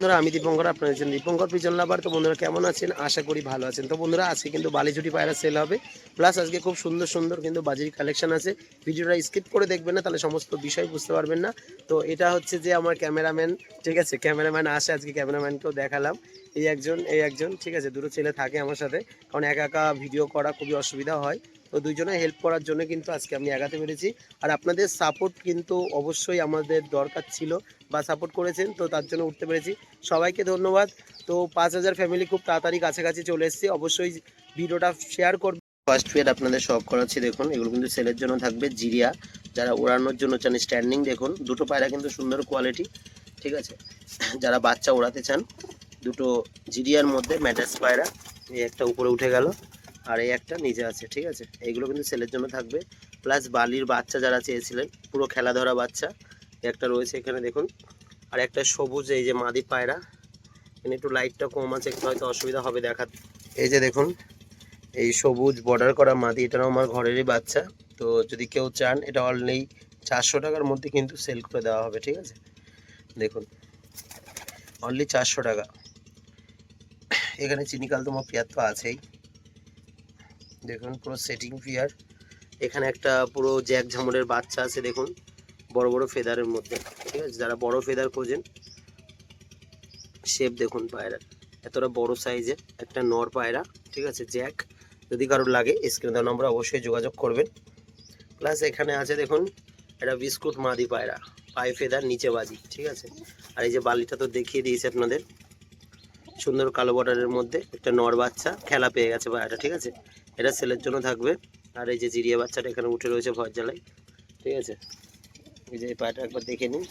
বন্ধুরা আমি দীপঙ্কর, আপনারা আছেন দীপঙ্কর পিজন লাভার। তো বন্ধুরা কেমন আছেন? আশা করি ভালো আছেন। তো বন্ধুরা আজকে কিন্তু বালিঝুটি পায়রা সেল হবে, প্লাস আজকে খুব সুন্দর সুন্দর কিন্তু বাজির কালেকশন আছে। ভিডিওটা স্কিপ করে দেখবেন না, তাহলে সমস্ত বিষয় বুঝতে পারবেন না। তো এটা হচ্ছে যে আমার ক্যামেরাম্যান, ঠিক আছে, ক্যামেরাম্যান আসে, আজকে ক্যামেরাম্যানকেও দেখালাম। এই একজন ঠিক আছে, দুটো ছেলে থাকে আমার সাথে, কারণ একা একা ভিডিও করা খুবই অসুবিধা হয়। তো দুইজনে হেল্প করার জন্য কিন্তু আজকে আমি এগাতে পেরেছি। আর আপনাদের সাপোর্ট কিন্তু অবশ্যই আমাদের দরকার ছিল, বা সাপোর্ট করেছেন, তো তার জন্য উঠতে পেরেছি। সবাইকে ধন্যবাদ। তো 5000 ফ্যামিলি খুব তাড়াতাড়ি কাছাকাছি চলে এসেছে। অবশ্যই ভিডিওটা শেয়ার করবেন। ফার্স্ট ফেড আপনাদের শখ করাচ্ছি, দেখুন এগুলো কিন্তু সেলের জন্য থাকবে। জিরিয়া যারা ওড়ানোর জন্য চান, স্ট্যান্ডিং দেখুন, দুটো পায়রা কিন্তু সুন্দর কোয়ালিটি, ঠিক আছে। যারা বাচ্চা ওড়াতে চান, দুটো জিরিয়ার মধ্যে ম্যাটার্স পায়রা, এই একটা উপরে উঠে গেল আর এই একটা নিচে আছে, ঠিক আছে। এইগুলো কিন্তু সেলের জন্য থাকবে। প্লাস বালির বাচ্চা যারা চেয়েছিলেন, পুরো খেলা ধরা বাচ্চা, একটা রয়েছে এখানে দেখুন। আর একটা সবুজ, এই যে মাদি পায়রা, এখানে একটু লাইটটা কম আছে, একটু হয়তো অসুবিধা হবে দেখাতে। এই যে দেখুন, এই সবুজ বর্ডার করা মাদি, এটাও আমার ঘরেরই বাচ্চা। তো যদি কেউ চান, এটা অনলি 400 টাকার মধ্যে কিন্তু সেল করে দেওয়া হবে, ঠিক আছে। দেখুন অনলি 400 টাকা। এখানে চিনিকাল তোমার পেয়ার তো আছেই, দেখুন পুরো সেটিং পেয়ার। এখানে একটা পুরো জ্যাক ঝামরের বাচ্চা আছে, দেখুন বড় বড় ফেদারের মধ্যে, ঠিক আছে। যারা বড় ফেদার খোঁজেন, শেপ দেখুন পায়রা, এতটা বড় সাইজের একটা নর পায়রা, ঠিক আছে, জ্যাক। যদি কারোর লাগে স্ক্রিনে দেওয়া নম্বরে অবশ্যই যোগাযোগ করবেন। প্লাস এখানে আছে দেখুন একটা বিস্কুট মাদি পায়রা, পায়ে ফেদার নিচে বাজি, ঠিক আছে। আর এই যে বালিটা তো দেখিয়ে দিয়েছে আপনাদের, সুন্দর কালো বর্ডারের মধ্যে একটা নর বাচ্চা, খেলা পেয়ে গেছে পায়রাটা, ঠিক আছে। এটা সেলের জন্য থাকবে। আর এই যে জিরিয়া বাচ্চাটা এখানে উঠে রয়েছে ভর জ্বালায়, ঠিক আছে। এই যে এই পায়রাটা একবার দেখে নিন।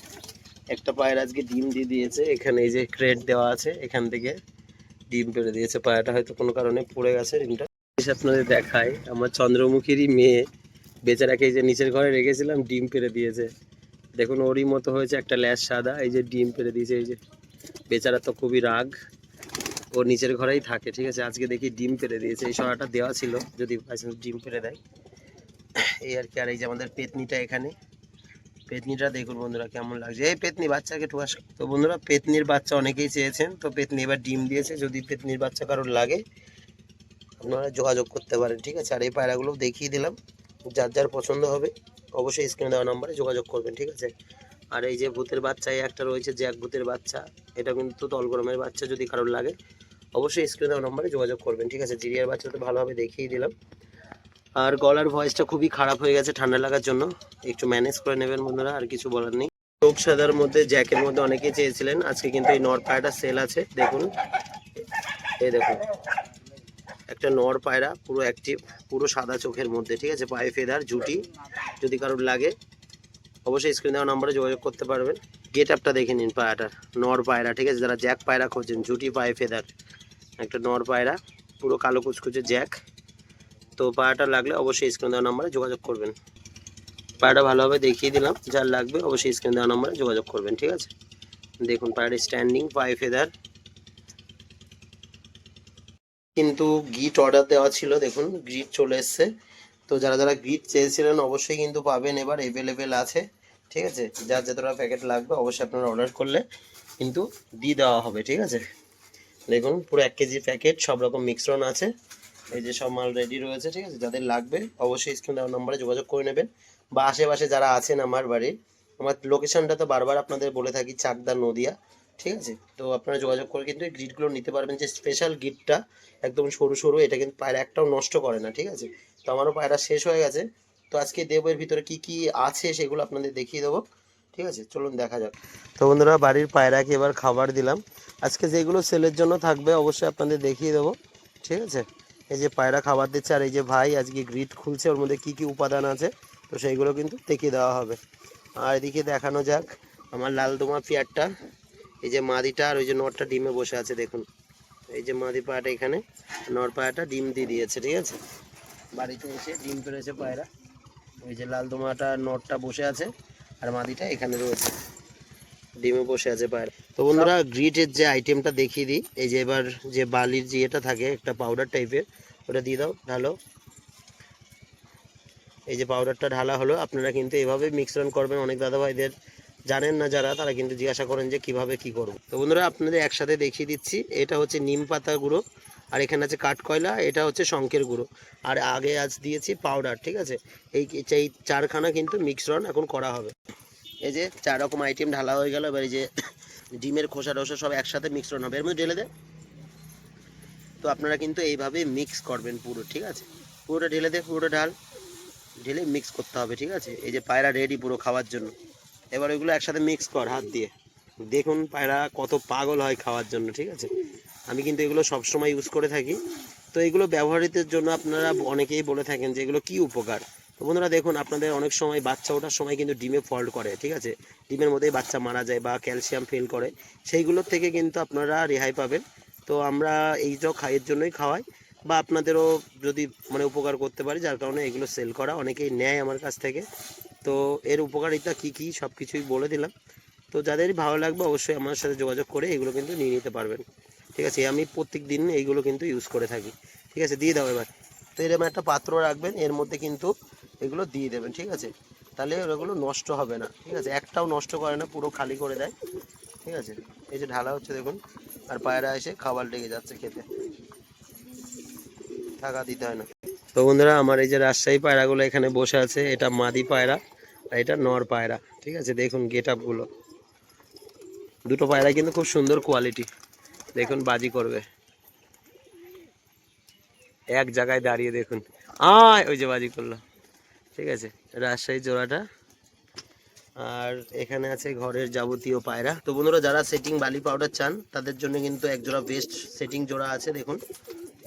একটা পায়রা আজকে ডিম দিয়ে দিয়েছে, এখানে এই যে ক্রেট দেওয়া আছে, এখান থেকে ডিম পেড়ে দিয়েছে। পায়রাটা হয়তো কোনো কারণে পড়ে গেছে ডিমটা। আপনাদের দেখায় আমার চন্দ্রমুখীরই মেয়ে, বেচারাকে এই যে নিচের ঘরে রেখেছিলাম, ডিম পেড়ে দিয়েছে। দেখুন ওরই মতো হয়েছে, একটা ল্যাস সাদা, এই যে ডিম পেড়ে দিয়েছে। এই যে বেচারা তো খুবই রাগ, ও নিচের ঘরেই থাকে, ঠিক আছে। আজকে দেখি ডিম পেড়ে দিয়েছে, এই সরাটা দেওয়া ছিল যদি ডিম পেড়ে দেয়, এই আর কি। আর এই যে আমাদের পেতনিটা, এখানে পেতনিটা দেখুন বন্ধুরা কেমন লাগছে। এই পেতনি বাচ্চাকে ঠুয়াস। তো বন্ধুরা পেতনির বাচ্চা অনেকেই চেয়েছেন, তো পেতনি এবার ডিম দিয়েছে। যদি পেতনির বাচ্চা কারোর লাগে, আপনারা যোগাযোগ করতে পারেন, ঠিক আছে। আর এই পায়রাগুলো দেখিয়ে দিলাম, যার যার পছন্দ হবে অবশ্যই স্ক্রিনে দেওয়া নাম্বারে যোগাযোগ করবেন, ঠিক আছে। আর এই যে ভূতের বাচ্চা, এই একটা রয়েছে জ্যাক ভূতের বাচ্চা, এটা কিন্তু তলগরমের বাচ্চা, যদি কারোর লাগে অবশ্যই স্ক্রিনে দেওয়া নাম্বারে যোগাযোগ করবেন, ঠিক আছে। জিরিয়ার বাচ্চা তো ভালোভাবে দেখিয়ে দিলাম। আর গলার ভয়েসটা খুবই খারাপ হয়ে গেছে ঠান্ডা লাগার জন্য, একটু ম্যানেজ করে নেবেন বন্ধুরা, আর কিছু বলার নেই। চোখ সাদার মধ্যে জ্যাকের মধ্যে অনেকেই চেয়েছিলেন, আজকে কিন্তু এই নর পায়রাটা সেল আছে। দেখুন এই দেখুন একটা নর পায়রা, পুরো অ্যাক্টিভ, পুরো সাদা চোখের মধ্যে, ঠিক আছে। পায়ে ফেদার জুটি, যদি কারোর লাগে অবশ্যই স্ক্রিন দেওয়া নম্বরে যোগাযোগ করতে পারবেন। গেট আপটা দেখে নিন পায়রাটার, নর পায়রা, ঠিক আছে। যারা জ্যাক পায়রা খোঁজেন, জুটি পায়ে ফেদার, একটা নর পায়রা, পুরো কালো কুচকুচে জ্যাক। তো পায়রাটা লাগলে অবশ্যই স্ক্রিন দেওয়া নম্বরে যোগাযোগ করবেন। পায়রাটা ভালোভাবে দেখিয়ে দিলাম, যার লাগবে অবশ্যই স্ক্রিন দেওয়া নম্বরে যোগাযোগ করবেন, ঠিক আছে। দেখুন পায়রাটা স্ট্যান্ডিং, পায়ে ফেদার, কিন্তু গিট অর্ডার দেওয়া ছিল, দেখুন গ্রিট চলে এসছে। তো যারা যারা গ্রিট চেয়েছিলেন অবশ্যই কিন্তু পাবেন, এবার অ্যাভেলেবেল আছে, ঠিক আছে। যার যতটা প্যাকেট লাগবে অবশ্যই আপনারা অর্ডার করলে কিন্তু দিয়ে দেওয়া হবে, ঠিক আছে। দেখুন পুরো 1 কেজি প্যাকেট, সব রকম মিশ্রণ আছে, এই যে সব মাল রেডি রয়েছে, ঠিক আছে। যাদের লাগবে অবশ্যই স্ক্রিনে দেওয়া নম্বরে যোগাযোগ করে নেবেন। বা আশেপাশে যারা আছেন, আমার বাড়ির, আমার লোকেশনটা তো বারবার আপনাদের বলে থাকি, চাকদা নদিয়া, ঠিক আছে। তো আপনারা যোগাযোগ করে কিন্তু এই গ্রিডগুলো নিতে পারবেন। যে স্পেশাল গিটটা একদম সরু সরু, এটা কিন্তু পায়রা একটাও নষ্ট করে না, ঠিক আছে। তো আমারও পায়রা শেষ হয়ে গেছে, তো আজকে দেবো এর ভিতরে কি কি আছে সেগুলো আপনাদের দেখিয়ে দেবো, ঠিক আছে। চলুন দেখা যাক। তো বন্ধুরা বাড়ির পায়রাকে এবার খাবার দিলাম। আজকে যেগুলো সেলের জন্য থাকবে অবশ্যই আপনাদের দেখিয়ে দেবো, ঠিক আছে। এই যে পায়রা খাবার দিচ্ছে, আর এই যে ভাই আজকে গ্রিড খুলছে, ওর মধ্যে কি কি উপাদান আছে তো সেইগুলো কিন্তু দেখিয়ে দেওয়া হবে। আর এদিকে দেখানো যাক আমার লালদমা পেয়ারটা, এই যে মাদিটা, আর ওই যে নরটা ডিমে বসে আছে, দেখুন এই যে মাদি পায়রাটা এখানে, নর পায়রাটা ডিম দিয়ে দিয়েছে, ঠিক আছে। বাড়িতে এসে ডিম পেড়েছে পায়রা। ওই যে লালদমাটা নরটা বসে আছে, আর মাদিটা এখানে রয়েছে, ডিমে বসে আছে পায়রা। তো বন্ধুরা গ্রিটের যে আইটেমটা দেখিয়ে দিই, এই যে এবার যে বালির যে এটা থাকে একটা পাউডার টাইপের, ওটা দিয়ে দাও, ঢালো। এই যে পাউডারটা ঢালা হলো, আপনারা কিন্তু এভাবে মিশ্রণ করবেন। অনেক দাদাভাইদের জানেন না যারা, তারা কিন্তু জিজ্ঞাসা করেন যে কিভাবে কি করব। তো বন্ধুরা আপনাদের একসাথে দেখিয়ে দিচ্ছি। এটা হচ্ছে নিম পাতা গুঁড়ো, আর এখানে আছে কাঠকয়লা, এটা হচ্ছে শঙ্কের গুঁড়ো, আর আগে আজ দিয়েছি পাউডার। ঠিক আছে, এই চারখানা কিন্তু মিশ্রণ এখন করা হবে। এই যে 4 রকম আইটেম ঢালা হয়ে গেল। এবার এই যে ডিমের খোসা রসা সব একসাথে মিশ্রণ হবে, এর মধ্যে ঢেলে দেয়। তো আপনারা কিন্তু এইভাবে মিক্স করবেন পুরো। ঠিক আছে, পুরোটা ঢেলে দে, পুরোটা ঢেলে মিক্স করতে হবে। ঠিক আছে, এই যে পায়রা রেডি পুরো খাওয়ার জন্য। এবার ওইগুলো একসাথে মিক্স কর হাত দিয়ে। দেখুন পায়রা কত পাগল হয় খাওয়ার জন্য। ঠিক আছে, আমি কিন্তু এগুলো সবসময় ইউজ করে থাকি। তো এগুলো ব্যবহারিতের জন্য আপনারা অনেকেই বলে থাকেন যে এগুলো কী উপকার। তো বন্ধুরা দেখুন, আপনাদের অনেক সময় বাচ্চা ওঠার সময় কিন্তু ডিমে ফল্ট করে। ঠিক আছে, ডিমের মধ্যেই বাচ্চা মারা যায় বা ক্যালসিয়াম ফেল করে, সেইগুলোর থেকে কিন্তু আপনারা রেহাই পাবেন। তো আমরা এইটাও খাইয়ের জন্যই খাওয়াই, বা আপনাদেরও যদি মানে উপকার করতে পারি, যার কারণে এগুলো সেল করা, অনেকেই নেয় আমার কাছ থেকে। তো এর উপকারিতা কী কী সব কিছুই বলে দিলাম। তো যাদের ভালো লাগবে অবশ্যই আমার সাথে যোগাযোগ করে এগুলো কিন্তু নিয়ে নিতে পারবেন। ঠিক আছে, আমি প্রত্যেক দিন এইগুলো কিন্তু ইউজ করে থাকি। ঠিক আছে, দিয়ে দাও এবার। তো এরকম একটা পাত্র রাখবেন, এর মধ্যে কিন্তু এগুলো দিয়ে দেবেন। ঠিক আছে, তাহলে ওগুলো নষ্ট হবে না। ঠিক আছে, একটাও নষ্ট করে না, পুরো খালি করে দেয়। ঠিক আছে, এই যে ঢালা হচ্ছে দেখুন, আর পায়রা এসে খাবার লেগে যাচ্ছে খেতে, টাকা দিতে হয় না। তো বন্ধুরা আমার এই যে রাজশাহী পায়রাগুলো এখানে বসে আছে, এটা মাদি পায়রা আর এটা নর পায়রা। ঠিক আছে, দেখুন গেট আপগুলো, দুটো পায়রা কিন্তু খুব সুন্দর কোয়ালিটি। দেখুন বাজি করবে এক জায়গায় দাঁড়িয়ে, দেখুন ওই যে বাজি করলো। ঠিক আছে, রাজশাহী জোড়াটা। আর এখানে আছে ঘরের যাবতীয় পায়রা। তো বন্ধুরা যারা সেটিং বালি পাউডার চান তাদের জন্য কিন্তু এক জোড়া বেস্ট সেটিং জোড়া আছে। দেখুন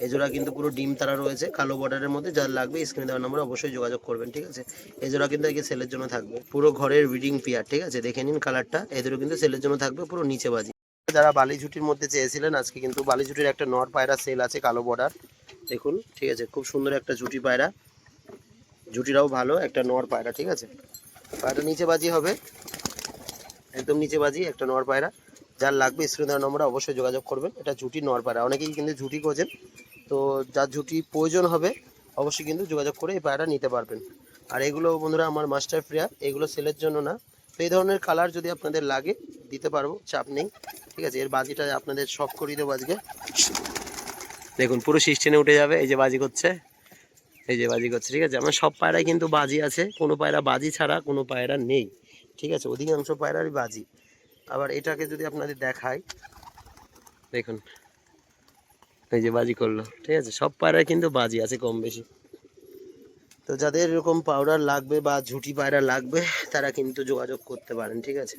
এই জোড়া কিন্তু পুরো ডিম তারা রয়েছে কালো বর্ডারের মধ্যে। যার লাগবে স্ক্রিনে দেওয়ার নম্বরে অবশ্যই যোগাযোগ করবেন। ঠিক আছে, এই জোড়া কিন্তু আগে সেলের জন্য থাকবে, পুরো ঘরের ব্রিডিং পেয়ার। ঠিক আছে, দেখে নিন কালারটা, এদেরও কিন্তু সেলের জন্য থাকবে, পুরো নিচে বাজি। যারা বালি ঝুটির মধ্যে চেয়েছিলেন, আজকে কিন্তু বালি ঝুটির একটা নর পায়রা সেল আছে কালো বর্ডার। দেখুন, ঠিক আছে, খুব সুন্দর একটা ঝুটি পায়রা, ঝুটিটাও ভালো, একটা নর পায়রা। ঠিক আছে, পায়রাটা নিচে বাজি হবে, একদম নিচে বাজি, একটা নর পায়রা। যার লাগবে স্ক্রিনে দেওয়ার নম্বরে অবশ্যই যোগাযোগ করবেন। এটা ঝুটি নর পায়রা, অনেকেই কিন্তু ঝুটি খোঁজেন। তো যার ঝুটি প্রয়োজন হবে অবশ্যই কিন্তু যোগাযোগ করে এই পায়রাটা নিতে পারবেন। আর এগুলো বন্ধুরা আমার মাস্টার প্লেয়ার, এগুলো সেলের জন্য না। তো এই ধরনের কালার যদি আপনাদের লাগে দিতে পারবো, চাপ নেই। ঠিক আছে, এর বাজিটা আপনাদের শখ করিয়ে দেবো আজকে। দেখুন পুরো সিস্টেমে উঠে যাবে, এই যে বাজি করছে, এই যে বাজি করছে। ঠিক আছে, আমার সব পায়রাই কিন্তু বাজি আছে, কোনো পায়রা বাজি ছাড়া কোনো পায়রা নেই। ঠিক আছে, অধিকাংশ পায়রারই বাজি। আবার এটাকে যদি আপনাদের দেখায়, দেখুন এই যে বাজি করলো। ঠিক আছে, সব পায়রায় কিন্তু বাজি আছে কম বেশি। তো যাদের এরকম পাউডার লাগবে বা ঝুটি পায়রা লাগবে তারা কিন্তু যোগাযোগ করতে পারেন। ঠিক আছে,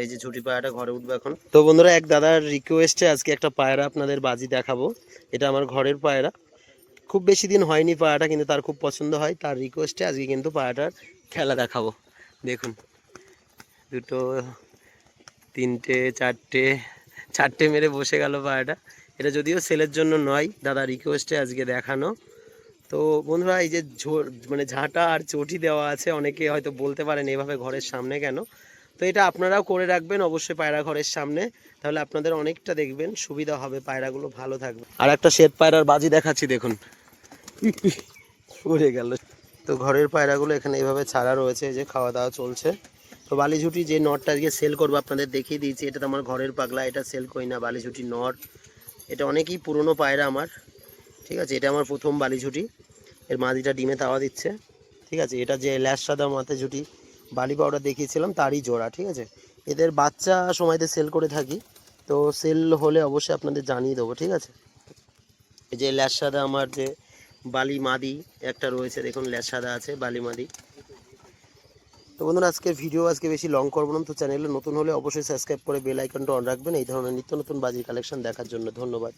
এই যে ঝুটি পায়রাটা ঘরে উঠবে এখন। তো বন্ধুরা এক দাদার রিকোয়েস্টে আজকে একটা পায়রা আপনাদের বাজি দেখাবো। এটা আমার ঘরের পায়রা, খুব বেশি দিন হয়নি পায়রাটা, কিন্তু তার খুব পছন্দ হয়, তার রিকোয়েস্টে আজকে কিন্তু পায়রাটার খেলা দেখাবো। দেখুন দুটো, তিনটে, চারটে মেরে বসে গেল পায়রাটা। এটা যদিও সেলের জন্য নয়, দাদা রিকোয়েস্টে আজকে দেখানো। তো বন্ধুরা এই যে মানে ঝাঁটা আর চটি দেওয়া আছে, অনেকে হয়তো বলতে পারেন এভাবে ঘরের সামনে কেন। তো এটা আপনারাও করে রাখবেন অবশ্যই পায়রা ঘরের সামনে, তাহলে আপনাদের অনেকটা দেখবেন সুবিধা হবে, পায়রাগুলো ভালো থাকবে। আর একটা শ্বেত পায়রার বাজি দেখাচ্ছি, দেখুন উড়ে গেল। তো ঘরের পায়রাগুলো এখানে এইভাবে ছাড়া রয়েছে, যে খাওয়া দাওয়া চলছে। তো বালিঝুটি যে নটটা আজকে সেল করবো আপনাদের দেখিয়ে দিয়েছি, এটা তো আমার ঘরের পাগলা, এটা সেল করি না। বালিঝুটি নট, এটা অনেকই পুরনো পায়রা আমার। ঠিক আছে, এটা আমার প্রথম বালিঝুটি, এর মাদিটা ডিমে তাওয়া দিচ্ছে। ঠিক আছে, এটা যে ল্যাস সাদা মাথায় ঝুটি বালি পাউডার দেখিয়েছিলাম তারই জোড়া। ঠিক আছে, এদের বাচ্চা সময়তে সেল করে থাকি, তো সেল হলে অবশ্যই আপনাদের জানিয়ে দেবো। ঠিক আছে, এই যে ল্যাস সাদা আমার যে বালি মাদি একটা রয়েছে, দেখুন ল্যাস সাদা আছে, বালি মাদি। তো বন্ধুরা আজকের ভিডিও আজকে বেশি লং করবো না। তো চ্যানেলে নতুন হলে অবশ্যই সাবস্ক্রাইব করে বেল আইকনটা অন রাখবেন এই ধরনের নিত্য নতুন বাজির কালেকশন দেখার জন্য। ধন্যবাদ।